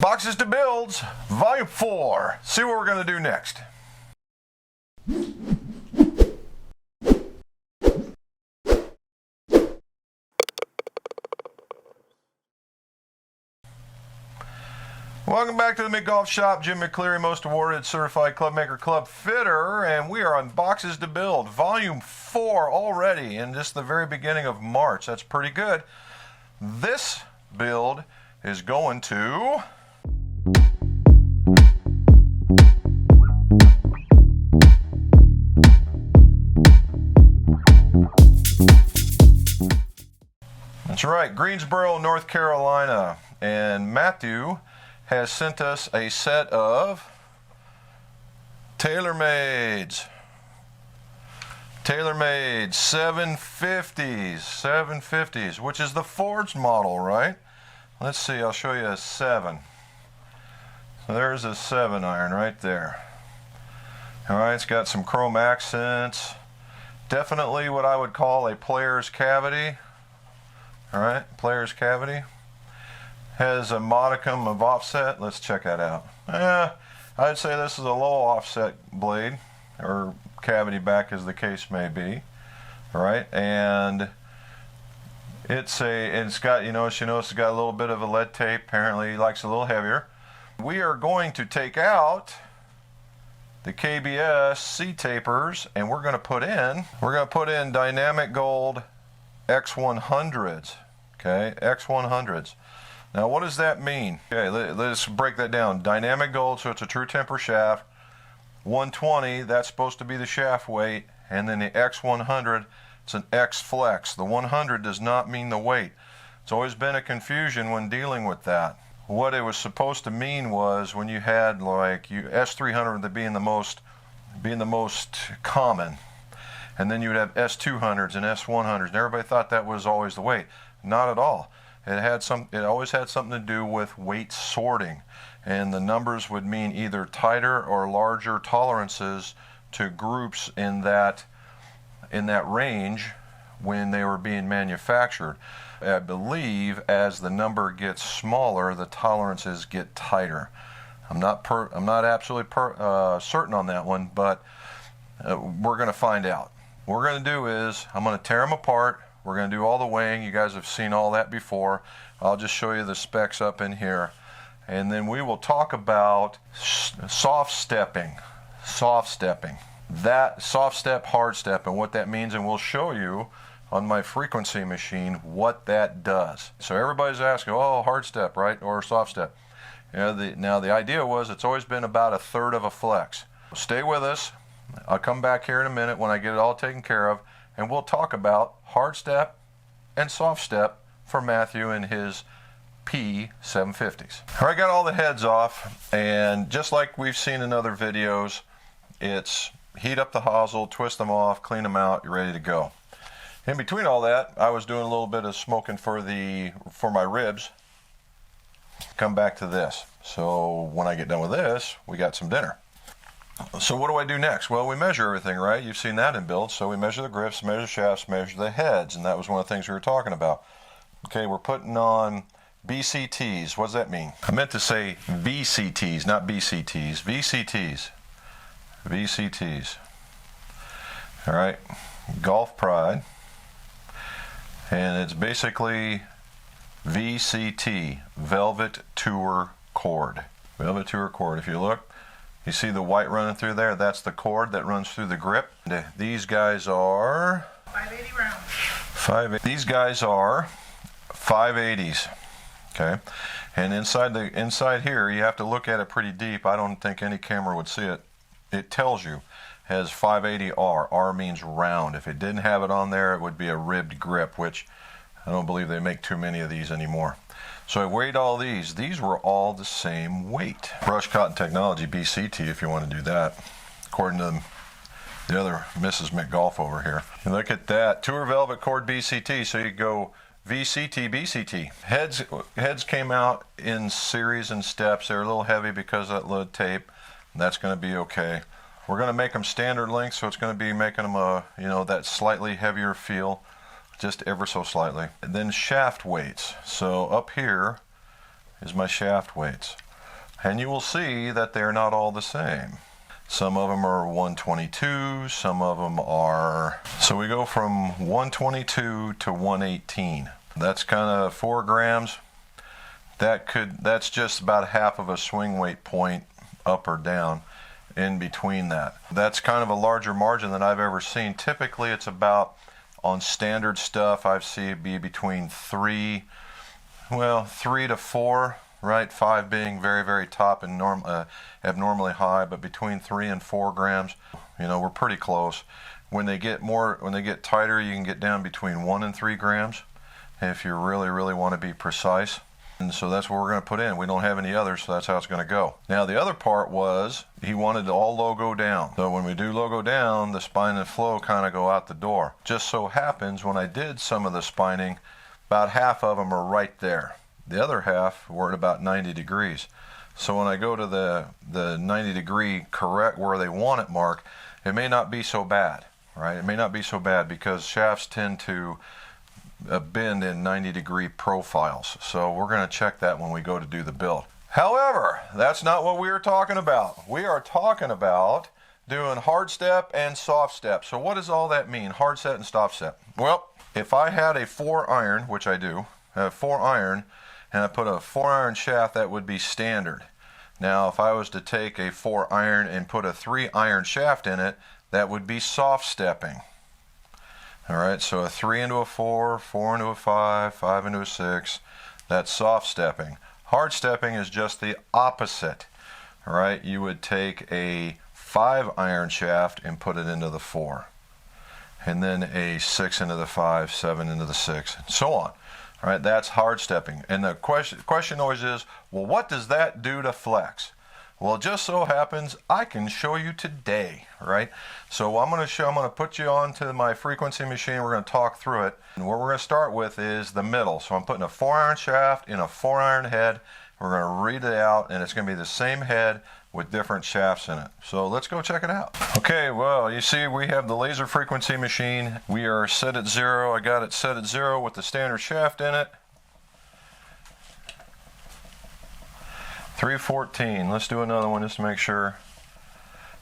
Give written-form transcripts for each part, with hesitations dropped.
Boxes to Builds, Volume 4. See what we're going to do next. Welcome back to the mcgolfshop. Jim McCleary, most awarded certified club maker, club fitter, and we are on Boxes to Build, Volume 4 already, in just the very beginning of March. That's pretty good. This build is going to... That's right, Greensboro, North Carolina, and Matthew has sent us a set of Taylormade 750s, which is the forged model, right? Let's see, I'll show you a 7. So there's a 7 iron right there. All right, it's got some chrome accents. Definitely what I would call a player's cavity. All right, player's cavity. Has a modicum of offset. Let's check that out. I'd say this is a low offset blade, or cavity back as the case may be. All right, and it's got, you notice it's got a little bit of a lead tape. Apparently, he likes a little heavier. We are going to take out the KBS C tapers, and we're going to put in Dynamic Gold X100s. Okay, X100s. Now, what does that mean? Okay, let's break that down. Dynamic Gold, so it's a true temper shaft. 120, that's supposed to be the shaft weight. And then the X100, it's an X flex. The 100 does not mean the weight. It's always been a confusion when dealing with that. What it was supposed to mean was when you had like S300 being the most common, and then you would have S200s and S100s, and everybody thought that was always the weight. Not at all. It always had something to do with weight sorting, and the numbers would mean either tighter or larger tolerances to groups in that range when they were being manufactured. I believe as the number gets smaller, the tolerances get tighter. I'm not absolutely certain on that one, but we're going to find out. What we're going to do is I'm going to tear them apart. We're going to do all the weighing. You guys have seen all that before. I'll just show you the specs up in here. And then we will talk about soft stepping. That soft step, hard step, and what that means. And we'll show you on my frequency machine what that does. So everybody's asking, oh, hard step, right? Or soft step. Now the idea was it's always been about 1/3 of a flex. Stay with us. I'll come back here in a minute when I get it all taken care of, and we'll talk about hard step and soft step for Matthew and his P750s. All right, got all the heads off, and just like we've seen in other videos, it's heat up the hosel, twist them off, clean them out, you're ready to go. In between all that, I was doing a little bit of smoking for my ribs. Come back to this. So when I get done with this, we got some dinner. So what do I do next? Well, we measure everything, right? You've seen that in builds. So we measure the grips, measure the shafts, measure the heads, and that was one of the things we were talking about. Okay, we're putting on BCTs. What does that mean? I meant to say VCTs, not BCTs. VCTs. All right, Golf Pride. And it's basically VCT, Velvet Tour Cord. Velvet Tour Cord. If you look, you see the white running through there? That's the cord that runs through the grip. These guys are 580 rounds. These guys are 580s. Okay, and inside here, you have to look at it pretty deep. I don't think any camera would see it. It tells you has 580R. R means round. If it didn't have it on there, it would be a ribbed grip, which I don't believe they make too many of these anymore. So I weighed all these. These were all the same weight. Brush Cotton Technology, BCT, if you want to do that, according to the other Mrs. McGolf over here. And look at that, Tour Velvet Cord BCT. So you go VCT, BCT. Heads came out in series and steps. They're a little heavy because of that lead tape. That's going to be okay. We're going to make them standard length, so it's going to be making them that slightly heavier feel. Just ever so slightly. And then shaft weights. So up here is my shaft weights. and you will see that they're not all the same. Some of them are 122, some of them are, so we go from 122 to 118. That's kind of 4 grams. That's just about half of a swing weight point up or down in between that. That's kind of a larger margin than I've ever seen. Typically it's about, on standard stuff, I've seen it be between 3 to 4, right? 5 being very, very top and abnormally high, but between 3 and 4 grams, you know, we're pretty close. When they get tighter, you can get down between 1 and 3 grams if you really, really want to be precise. And so that's what we're going to put in. We don't have any others, so that's how it's going to go. Now the other part was he wanted all logo down. So when we do logo down, the spine and flow kind of go out the door. Just so happens when I did some of the spining, about half of them are right there. The other half were at about 90 degrees. So when I go to the 90 degree correct where they want it mark, it may not be so bad, right? It may not be so bad because shafts tend to bend in 90 degree profiles. So we're going to check that when we go to do the build. However, that's not what we are talking about. We are talking about doing hard step and soft step. So what does all that mean, hard step and soft step? Well, if I had a 4 iron, which I do, a 4 iron, and I put a 4 iron shaft, that would be standard. Now if I was to take a 4 iron and put a 3 iron shaft in it, that would be soft stepping. All right, so a 3 into a 4, 4 into a 5, 5 into a 6, that's soft stepping. Hard stepping is just the opposite. All right, you would take a 5 iron shaft and put it into the 4, and then a 6 into the 5, 7 into the 6, and so on. All right, that's hard stepping. And the question always is, well, what does that do to flex? Well, it just so happens I can show you today, right? So I'm going to put you onto my frequency machine. We're going to talk through it. And what we're going to start with is the middle. So I'm putting a 4 iron shaft in a 4 iron head. We're going to read it out, and it's going to be the same head with different shafts in it. So let's go check it out. Okay, well, you see we have the laser frequency machine. We are set at 0. I got it set at 0 with the standard shaft in it. 314. Let's do another one just to make sure.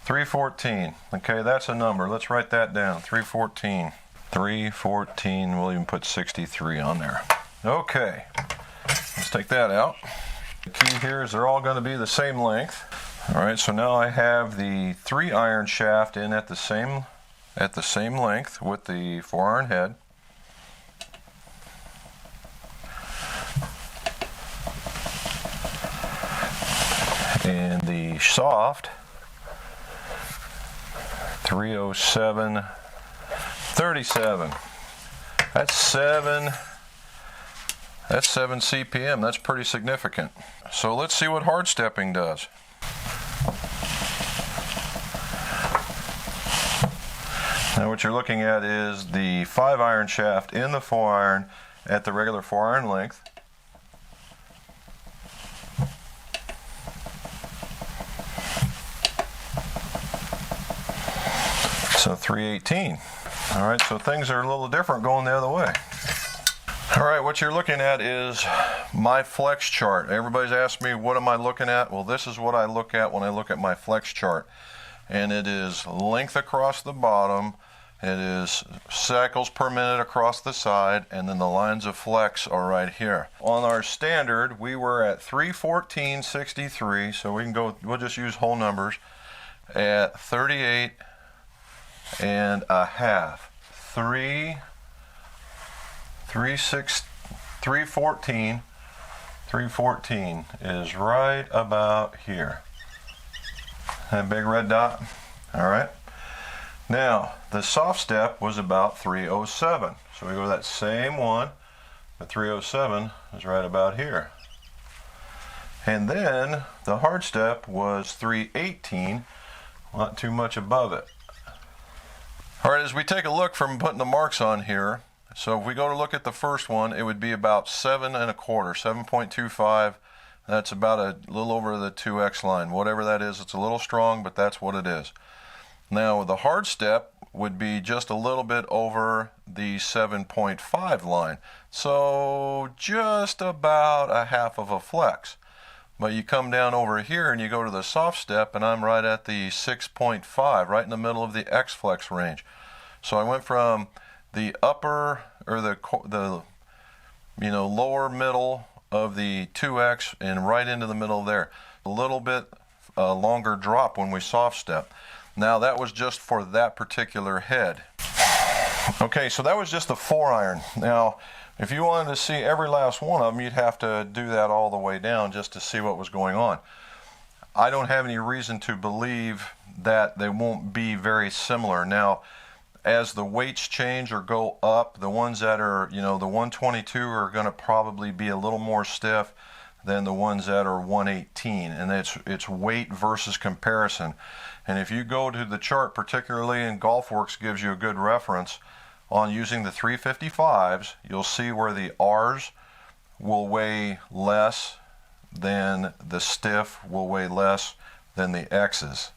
314. Okay, that's a number. Let's write that down. 314. 314. We'll even put 63 on there. Okay, let's take that out. The key here is they're all going to be the same length. All right, so now I have the 3 iron shaft in at the same length with the 4 iron head. And the soft 307 37. That's 7 CPM. That's pretty significant. So let's see what hard stepping does. Now what you're looking at is the 5 iron shaft in the 4 iron at the regular 4 iron length. So 318. All right, so things are a little different going the other way. All right, what you're looking at is my flex chart. Everybody's asked me, what am I looking at? Well, this is what I look at when I look at my flex chart. And it is length across the bottom, it is cycles per minute across the side, and then the lines of flex are right here. On our standard, we were at 314.63, so we can go, we'll just use whole numbers, at 38 and a half. 314 is right about here. That big red dot. All right. Now the soft step was about 307. So we go to that same one. The 307 is right about here. And then the hard step was 318, not too much above it. All right, as we take a look from putting the marks on here, so if we go to look at the first one, it would be about 7 1/4, 7.25. That's about a little over the 2x line. Whatever that is, it's a little strong, but that's what it is. Now the hard step would be just a little bit over the 7.5 line. So just about a half of a flex. But you come down over here and you go to the soft step, and I'm right at the 6.5, right in the middle of the X-Flex range. So I went from the upper, or the lower middle of the 2X and right into the middle there. A little bit longer drop when we soft step. Now that was just for that particular head. Okay, so that was just the 4-iron. Now, if you wanted to see every last one of them, you'd have to do that all the way down just to see what was going on. I don't have any reason to believe that they won't be very similar. Now, as the weights change or go up, the ones that are, the 122 are going to probably be a little more stiff than the ones that are 118, and it's weight versus comparison. And if you go to the chart, particularly in GolfWorks, gives you a good reference on using the 355s, you'll see where the R's will weigh less than the stiff, will weigh less than the X's.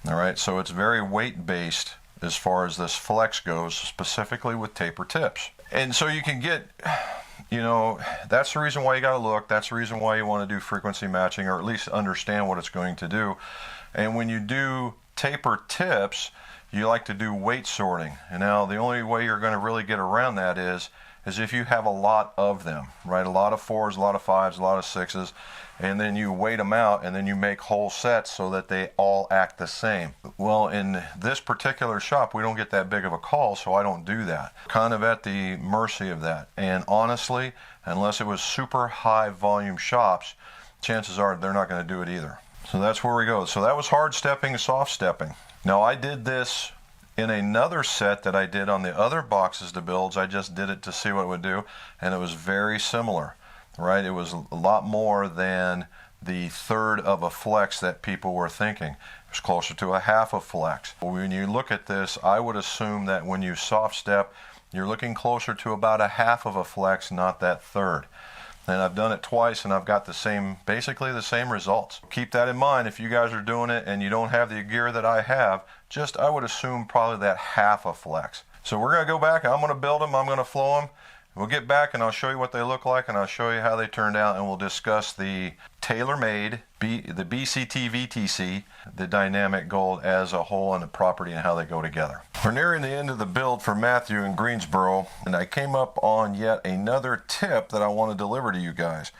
All right, so it's very weight based as far as this flex goes, specifically with taper tips. And so you can get, that's the reason why you got to look. That's the reason why you want to do frequency matching, or at least understand what it's going to do. And when you do taper tips, you like to do weight sorting. And now the only way you're going to really get around that is if you have a lot of them, right? A lot of 4s, a lot of 5s, a lot of 6s, and then you weight them out, and then you make whole sets so that they all act the same. Well, in this particular shop, we don't get that big of a call, so I don't do that. Kind of at the mercy of that. And honestly, unless it was super high volume shops, chances are they're not going to do it either. So that's where we go. So that was hard stepping, soft stepping. Now I did this in another set that I did on the other boxes to builds. I just did it to see what it would do, and it was very similar, right? It was a lot more than the third of a flex that people were thinking. It was closer to a half a flex. When you look at this, I would assume that when you soft step, you're looking closer to about a half of a flex, not that third. And I've done it twice, and I've got basically the same results. Keep that in mind if you guys are doing it and you don't have the gear that I have. I would assume probably that half a flex. So we're going to go back. I'm going to build them. I'm going to flow them. We'll get back and I'll show you what they look like, and I'll show you how they turned out, and we'll discuss the Taylormade, the BCT VTC, the dynamic gold as a whole, and the property and how they go together. We're nearing the end of the build for Matthew in Greensboro, and I came up on yet another tip that I want to deliver to you guys.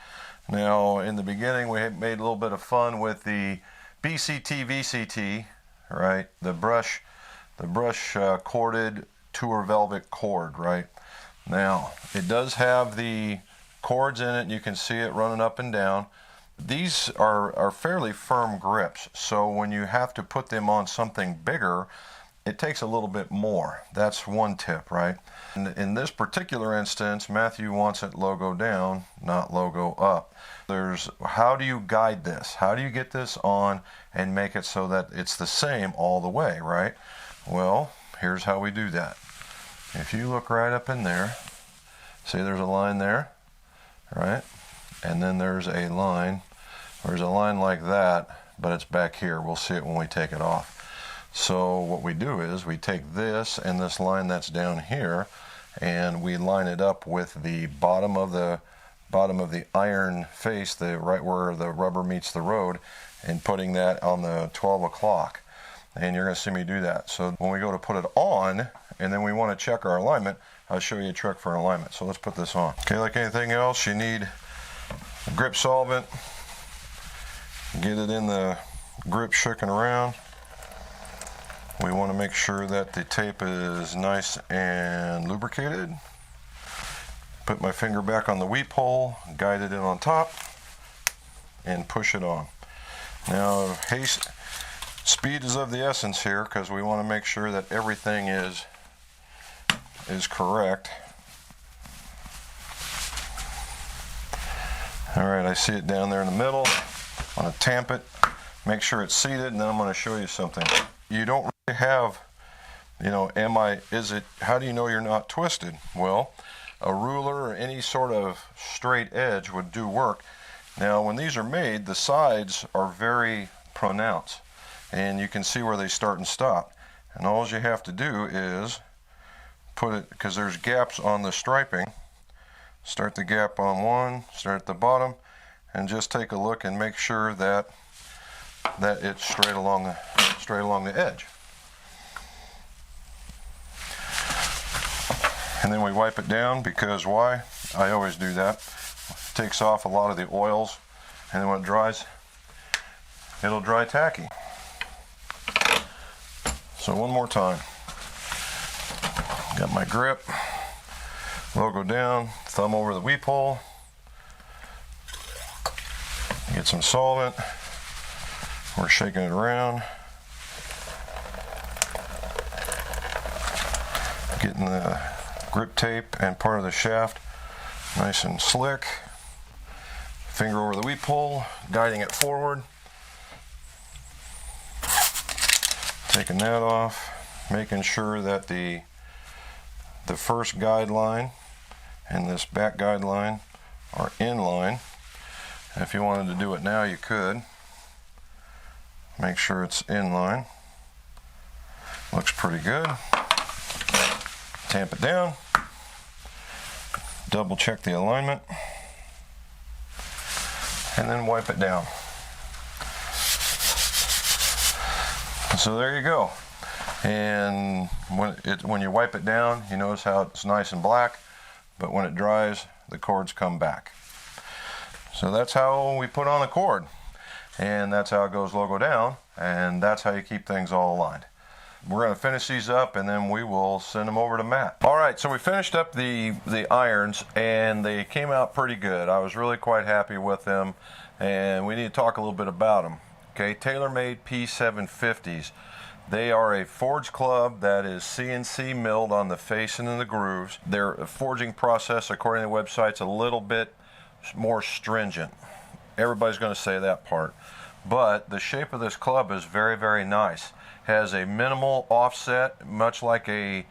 Now, in the beginning, we made a little bit of fun with the BCT VCT, right? The brush corded tour velvet cord, right? Now, it does have the cords in it, and you can see it running up and down. These are fairly firm grips, so when you have to put them on something bigger, it takes a little bit more. That's one tip, right? And in this particular instance, Matthew wants it logo down, not logo up. How do you guide this? How do you get this on and make it so that it's the same all the way, right? Well, here's how we do that. If you look right up in there, see there's a line there, right? And then there's a line like that, but it's back here. We'll see it when we take it off. So what we do is we take this and this line that's down here, and we line it up with the bottom of the iron face, right where the rubber meets the road, and putting that on the 12 o'clock. And you're going to see me do that. So when we go to put it on, and then we want to check our alignment, I'll show you a trick for alignment. So let's put this on. Okay, like anything else, you need a grip solvent. Get it in the grip shaking around. We want to make sure that the tape is nice and lubricated. Put my finger back on the weep hole, guide it in on top, and push it on. Now, speed is of the essence here, because we want to make sure that everything is correct. Alright, I see it down there in the middle. I'm going to tamp it, make sure it's seated, and then I'm going to show you something. You don't really have, how do you know you're not twisted? Well, a ruler or any sort of straight edge would do work. Now, when these are made, the sides are very pronounced, and you can see where they start and stop. And all you have to do is put it, because there's gaps on the striping, start the gap on one, start at the bottom, and just take a look and make sure that it's straight along the edge. And then we wipe it down, because why? I always do that. It takes off a lot of the oils, and then when it dries, it'll dry tacky. So one more time. Got my grip, logo down, thumb over the weep hole. Get some solvent. We're shaking it around. Getting the grip tape and part of the shaft nice and slick. Finger over the weep hole, guiding it forward. Taking that off, making sure that the first guideline and this back guideline are in line. And if you wanted to do it now, you could. Make sure it's in line. Looks pretty good. Tamp it down. Double check the alignment. And then wipe it down. So there you go. And when you wipe it down, you notice how it's nice and black, but when it dries, the cords come back. So that's how we put on a cord, and that's how it goes logo down, and that's how you keep things all aligned. We're going to finish these up, and then we will send them over to Matt. All right, so we finished up the irons, and they came out pretty good. I was really quite happy with them, and we need to talk a little bit about them. Okay, Taylormade P750s. They are a forged club that is CNC milled on the face and in the grooves. Their forging process, according to the website, is a little bit more stringent. Everybody's going to say that part. But the shape of this club is very, very nice. Has a minimal offset, much like a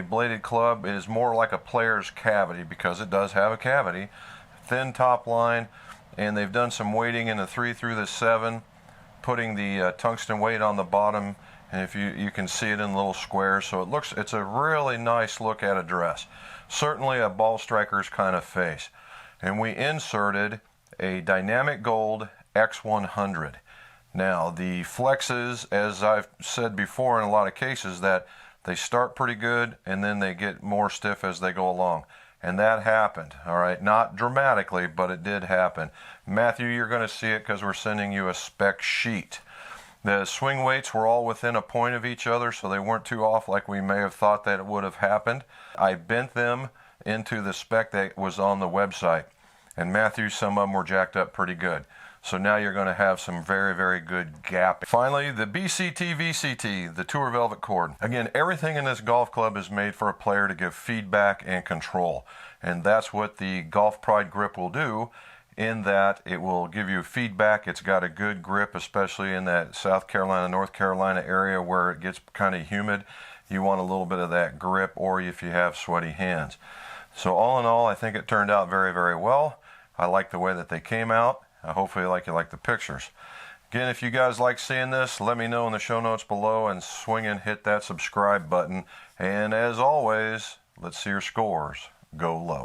bladed club. It is more like a player's cavity, because it does have a cavity. Thin top line, and they've done some weighting in the 3 through the 7, putting the tungsten weight on the bottom. And if you can see it in little squares, so it's a really nice look at a dress. Certainly a ball striker's kind of face. And we inserted a dynamic gold X100. Now the flexes, as I've said before in a lot of cases, that they start pretty good and then they get more stiff as they go along. And that happened, all right? Not dramatically, but it did happen. Matthew, you're going to see it because we're sending you a spec sheet. The swing weights were all within a point of each other, so they weren't too off like we may have thought that it would have happened. I bent them into the spec that was on the website. And Matthew, some of them were jacked up pretty good. So now you're going to have some very, very good gap. Finally, the BCT VCT, the Tour Velvet cord. Again, everything in this golf club is made for a player to give feedback and control. And that's what the Golf Pride grip will do, in that it will give you feedback. It's got a good grip, especially in that South Carolina, North Carolina area where it gets kind of humid. You want a little bit of that grip, or if you have sweaty hands. So all in all, I think it turned out very, very well. I like the way that they came out. Hopefully you like the pictures. Again, if you guys like seeing this, let me know in the show notes below, and swing and hit that subscribe button. And as always, let's see your scores go low.